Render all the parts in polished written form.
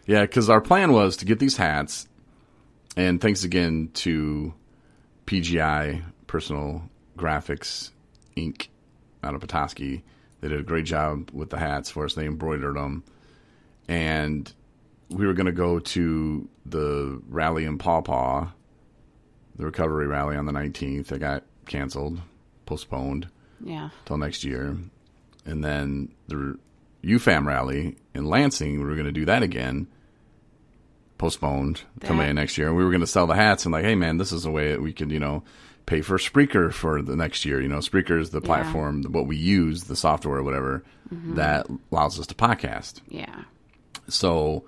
Yeah, because our plan was to get these hats, and thanks again to PGI, Personal Graphics Inc. out of Petoskey. They did a great job with the hats for us. They embroidered them. And we were going to go to the rally in Paw Paw, the recovery rally on the 19th. It got canceled, postponed till next year. And then the UFAM rally in Lansing, we were going to do that again, postponed till May next year. And we were going to sell the hats and like, hey, man, this is a way that we could, pay for Spreaker for the next year. Spreaker is the platform, what we use, the software or whatever, that allows us to podcast. Yeah. So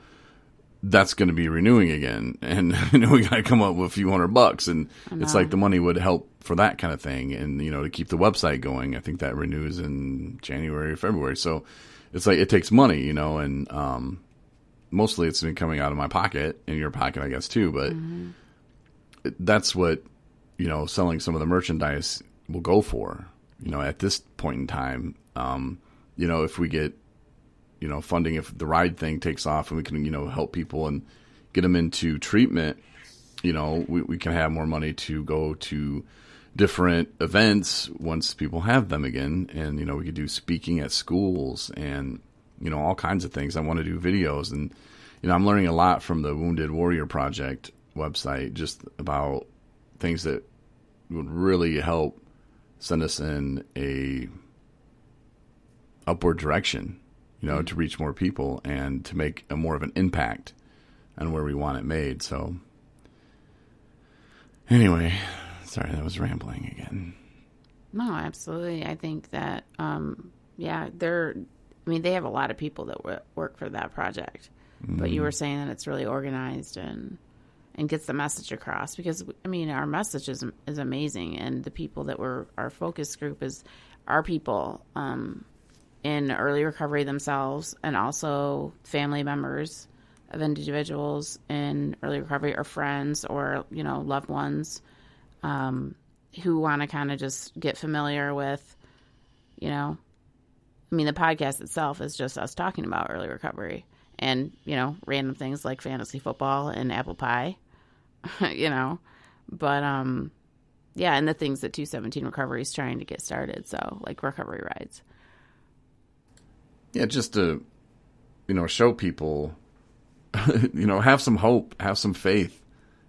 that's going to be renewing again. And we got to come up with a few $100. And it's like the money would help for that kind of thing. And, to keep the website going. I think that renews in January or February. So it's like it takes money, and mostly it's been coming out of my pocket, in your pocket, I guess, too. But that's what, selling some of the merchandise will go for, at this point in time. If we get, funding, if the ride thing takes off and we can, help people and get them into treatment, we can have more money to go to different events once people have them again. And, we could do speaking at schools and, all kinds of things. I want to do videos and, I'm learning a lot from the Wounded Warrior Project website, just about things that would really help send us in a upward direction, to reach more people and to make a more of an impact on where we want it made. So anyway, sorry, that was rambling again. No, absolutely. I think that, they have a lot of people that work for that project, but you were saying that it's really organized and gets the message across because, our message is amazing. And the people that our focus group is our people, in early recovery themselves and also family members of individuals in early recovery or friends or, loved ones, who want to kind of just get familiar with, the podcast itself is just us talking about early recovery and, random things like fantasy football and apple pie, but, and the things that 217 Recovery is trying to get started. So like recovery rides. Yeah, just to, show people, have some hope, have some faith,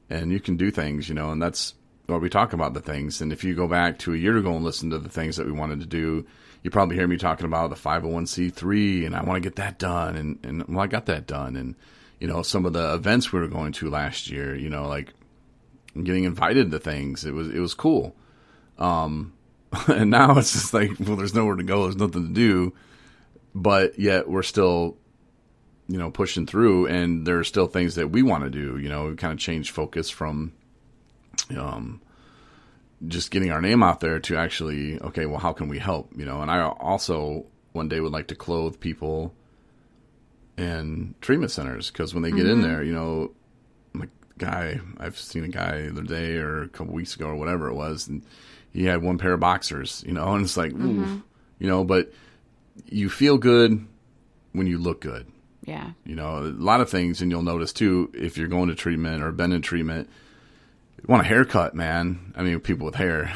and you can do things, and that's what we talk about, the things. And if you go back to a year ago and listen to the things that we wanted to do, you probably hear me talking about the 501c3, and I want to get that done, and I got that done. And, some of the events we were going to last year, like getting invited to things, it was cool. And now it's just like, well, there's nowhere to go, there's nothing to do. But yet we're still, pushing through, and there are still things that we want to do. We kind of changed focus from just getting our name out there to actually, okay, well, how can we help? And I also one day would like to clothe people in treatment centers because when they get in there, I've seen a guy the other day or a couple weeks ago or whatever it was, and he had one pair of boxers, and it's like, ooh, but you feel good when you look good. Yeah. A lot of things, and you'll notice too, if you're going to treatment or been in treatment, you want a haircut, man. People with hair,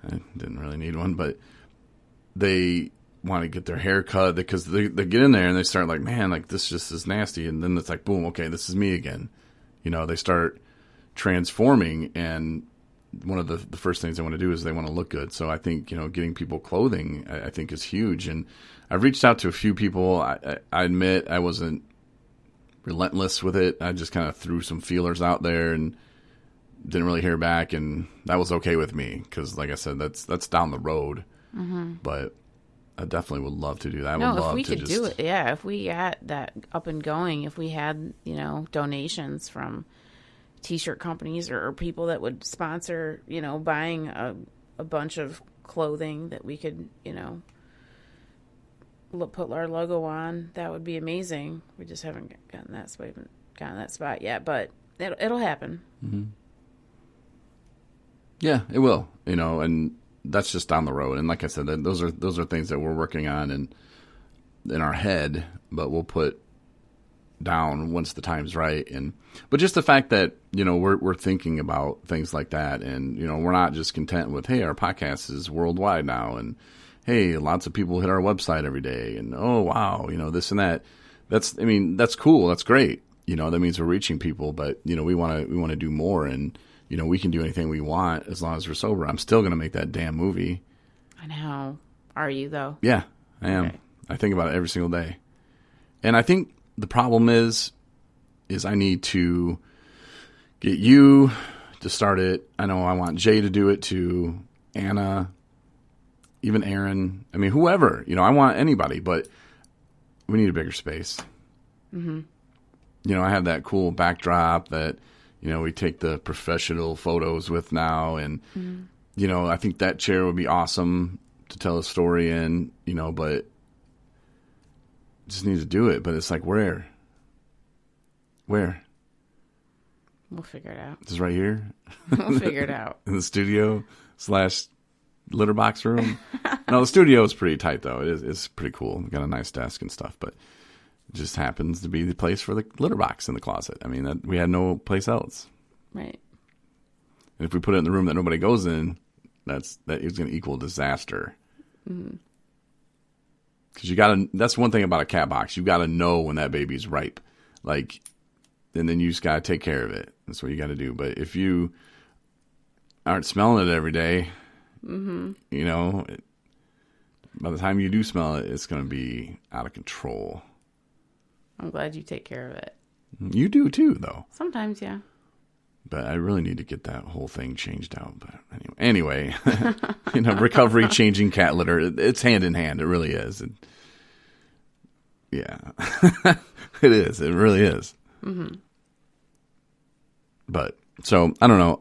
I didn't really need one, but they want to get their hair cut because they get in there and they start like, man, like this just is nasty. And then it's like, boom, okay, this is me again. They start transforming, and one of the first things they want to do is they want to look good. So I think, getting people clothing, I think is huge. And I've reached out to a few people. I admit I wasn't relentless with it. I just kind of threw some feelers out there and didn't really hear back. And that was okay with me. Cause like I said, that's down the road, but I definitely would love to do that. If we could do it. Yeah. If we got that up and going, if we had, donations from T-shirt companies or people that would sponsor, buying a bunch of clothing that we could, put our logo on, that would be amazing. We just haven't gotten that spot yet, but it'll happen. Mm-hmm. Yeah, it will. And that's just down the road. And like I said, those are things that we're working on and in our head, but we'll put down once the time's right. But just the fact that, we're thinking about things like that, and, we're not just content with, hey, our podcast is worldwide now, and hey, lots of people hit our website every day, and oh, wow, this and that. That's cool. That's great. That means we're reaching people, but, we want to do more, and, we can do anything we want as long as we're sober. I'm still going to make that damn movie. I know. Are you, though? Yeah, I am. Okay. I think about it every single day. And I think the problem is I need to get you to start it. I know I want Jay to do it too, Anna, even Aaron. I mean, whoever. I want anybody, but we need a bigger space. Mm-hmm. I have that cool backdrop that, we take the professional photos with now. And, I think that chair would be awesome to tell a story in, but just need to do it. But it's like, where? We'll figure it out. Just right here? We'll figure it out. In the studio / litter box room? No, the studio is pretty tight, though. It's pretty cool. We've got a nice desk and stuff, but it just happens to be the place for the litter box in the closet. I mean, we had no place else. Right. And if we put it in the room that nobody goes in, that is going to equal disaster. Mm-hmm. Because that's one thing about a cat box. You got to know when that baby's ripe. And then you just got to take care of it. That's what you got to do. But if you aren't smelling it every day, by the time you do smell it, it's going to be out of control. I'm glad you take care of it. You do too, though. Sometimes, yeah. But I really need to get that whole thing changed out. But anyway, recovery, changing cat litter, it's hand in hand. It really is. Yeah, it is. It really is. Mm-hmm. But so I don't know.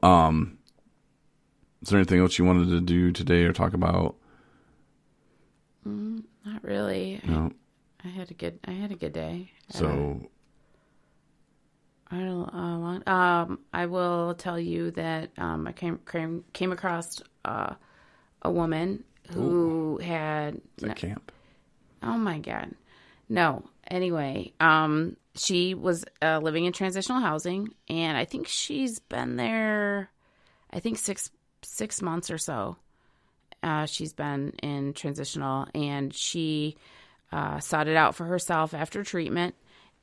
Is there anything else you wanted to do today or talk about? Not really. No. I had a good day. So. I will tell you that I came across a woman who had camp. Oh my God, no. Anyway, she was living in transitional housing, and I think she's been there. I think six months or so. She's been in transitional, and she sought it out for herself after treatment.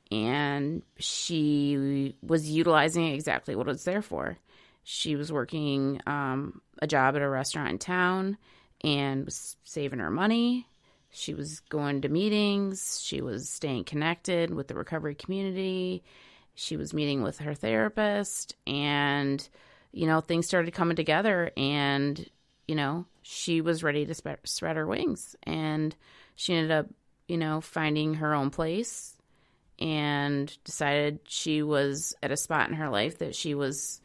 And she was utilizing exactly what it was there for. She was working a job at a restaurant in town and was saving her money. She was going to meetings. She was staying connected with the recovery community. She was meeting with her therapist. And, things started coming together. And, she was ready to spread her wings. And she ended up, finding her own place. And decided she was at a spot in her life that she was,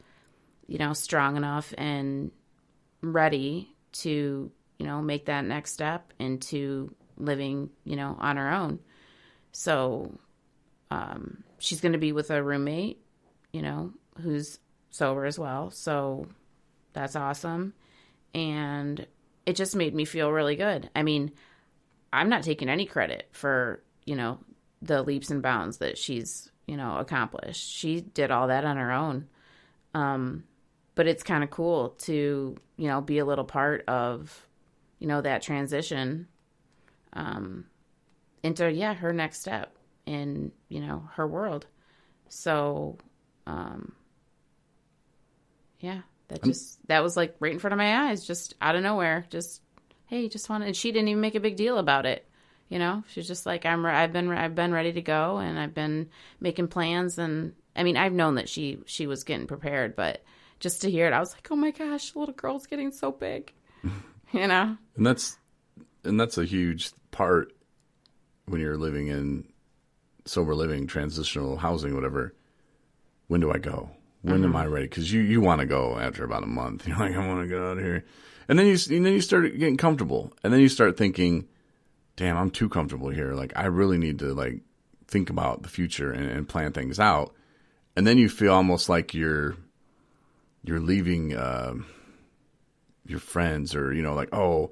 strong enough and ready to, make that next step into living, on her own. So she's going to be with a roommate, who's sober as well. So that's awesome. And it just made me feel really good. I mean, I'm not taking any credit for, the leaps and bounds that she's, accomplished. She did all that on her own. But it's kind of cool to, be a little part of, that transition into, her next step in, her world. So, that was like right in front of my eyes, just out of nowhere. Just, hey, and she didn't even make a big deal about it. She's just like, I've been ready to go, and I've been making plans. And I mean, I've known that she was getting prepared, but just to hear it, I was like, oh my gosh, the little girl's getting so big, And that's a huge part when you're living in sober living, transitional housing, whatever. When do I go? When am I ready? Because you want to go after about a month. You're like, I want to get out of here, and then you start getting comfortable, and then you start thinking, damn, I'm too comfortable here. Like, I really need to think about the future and plan things out. And then you feel almost like you're leaving your friends, or oh,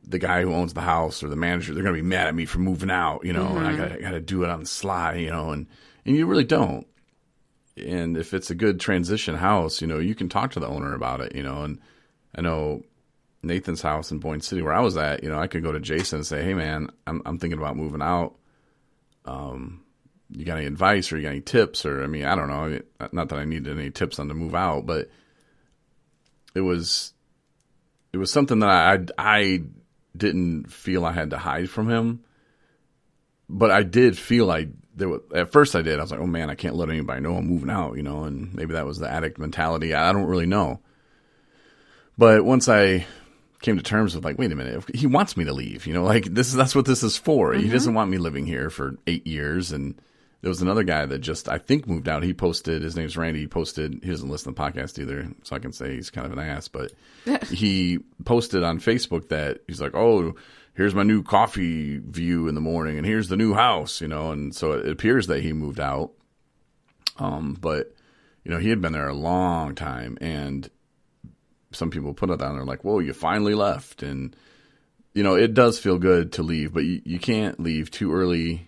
the guy who owns the house or the manager, they're gonna be mad at me for moving out, and I gotta do it on the sly, and And you really don't. And if it's a good transition house, you can talk to the owner about it, and I know Nathan's house in Boyne City where I was at, I could go to Jason and say, hey man, I'm thinking about moving out. You got any advice or you got any tips? Or, I don't know. Not that I needed any tips on to move out, but it was something that I didn't feel I had to hide from him, but I did feel at first I did. I was like, oh man, I can't let anybody know I'm moving out, and maybe that was the addict mentality. I don't really know. But once I came to terms with wait a minute, he wants me to leave, that's what this is for. Mm-hmm. He doesn't want me living here for 8 years. And there was another guy that just, I think, moved out. He posted, his name's Randy. He doesn't listen to the podcast either, so I can say he's kind of an ass, but he posted on Facebook that he's like, oh, here's my new coffee view in the morning, and here's the new house, and so it appears that he moved out. But, he had been there a long time, and some people put it down there like, whoa, you finally left. And, it does feel good to leave, but you can't leave too early.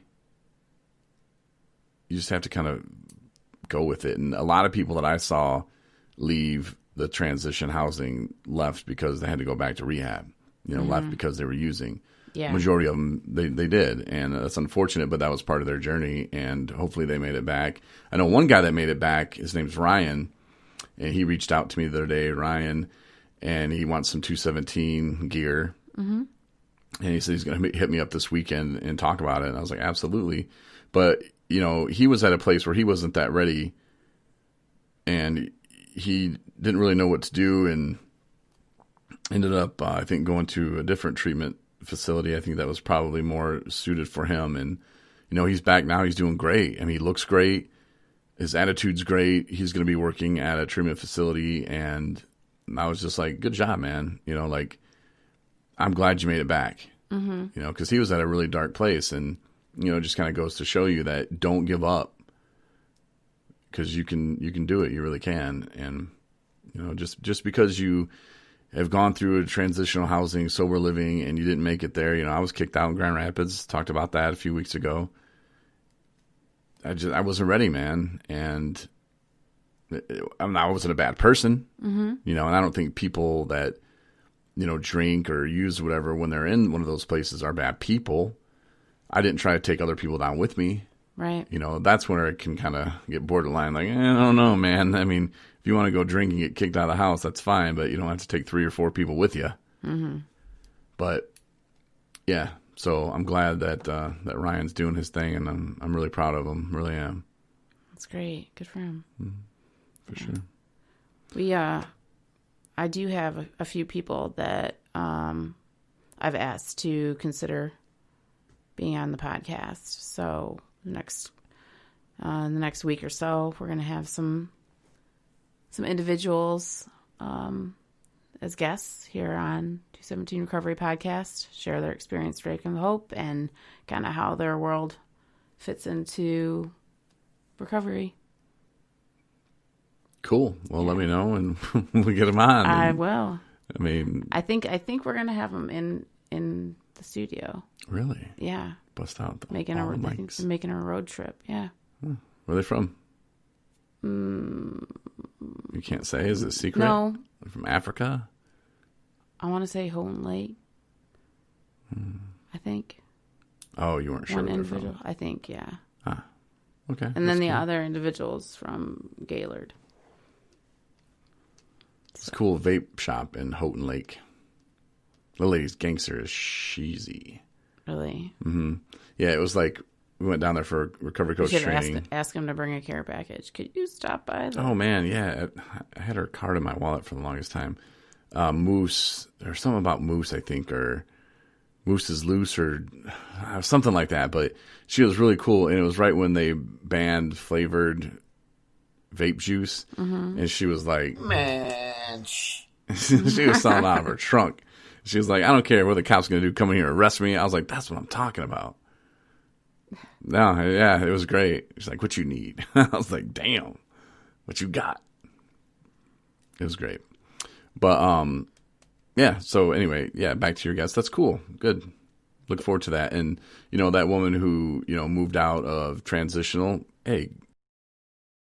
You just have to kind of go with it. And a lot of people that I saw leave the transition housing left because they had to go back to rehab, left because they were using. Yeah. Majority of them, they did. And that's unfortunate, but that was part of their journey. And hopefully they made it back. I know one guy that made it back, his name's Ryan. And he reached out to me the other day, Ryan, and he wants some 217 gear. Mm-hmm. And he said he's going to hit me up this weekend and talk about it. And I was like, absolutely. But, he was at a place where he wasn't that ready. And he didn't really know what to do and ended up, I think, going to a different treatment facility. I think that was probably more suited for him. And, he's back now. He's doing great. He looks great. His attitude's great. He's going to be working at a treatment facility. And I was just like, good job, man. I'm glad you made it back. Mm-hmm. Because he was at a really dark place. And, it just kind of goes to show you that don't give up. Because you can do it. You really can. And, just because you have gone through a transitional housing, sober living, and you didn't make it there. I was kicked out in Grand Rapids. Talked about that a few weeks ago. I wasn't ready, man. And I wasn't a bad person, mm-hmm. And I don't think people that, drink or use whatever when they're in one of those places are bad people. I didn't try to take other people down with me. Right. That's where it can kind of get borderline. Like, I don't know, man. If you want to go drink and get kicked out of the house, that's fine, but you don't have to take 3 or 4 people with you. Mm-hmm. But yeah, so I'm glad that that Ryan's doing his thing, and I'm really proud of him. Really am. That's great. Good for him. For sure. We I do have a few people that I've asked to consider being on the podcast. So in the next week or so, we're going to have some individuals as guests here on 217 Recovery Podcast, share their experience, strength, and hope, and kind of how their world fits into recovery. Cool. Well, let me know, and we'll get them on. I will. I think we're going to have them in the studio. Really? Yeah. Bust out making a road trip. Yeah. Where are they from? You can't say. Is it a secret? No. They're from Africa? I want to say Houghton Lake. I think. Oh, you weren't sure. One individual. I think, yeah. Ah. Okay. And then the other individuals from Gaylord. It's a cool vape shop in Houghton Lake. The lady's gangster is cheesy. Really? Mm-hmm. Yeah, it was like we went down there for recovery coach training. Ask him to bring a care package. Could you stop by? Oh man, yeah. I had her card in my wallet for the longest time. Moose, there's something about Moose, I think, or Moose is Loose or something like that. But she was really cool, and it was right when they banned flavored vape juice, and she was like, "Man," she was selling out of her trunk. She was like, "I don't care what the cops going to do, come in here and arrest me." I was like, "That's what I'm talking about." No, yeah, it was great. She's like, "What you need?" I was like, "Damn, what you got?" It was great. But, yeah, so anyway, yeah, back to your guest. That's cool. Good. Look forward to that. And, that woman who, moved out of transitional, hey,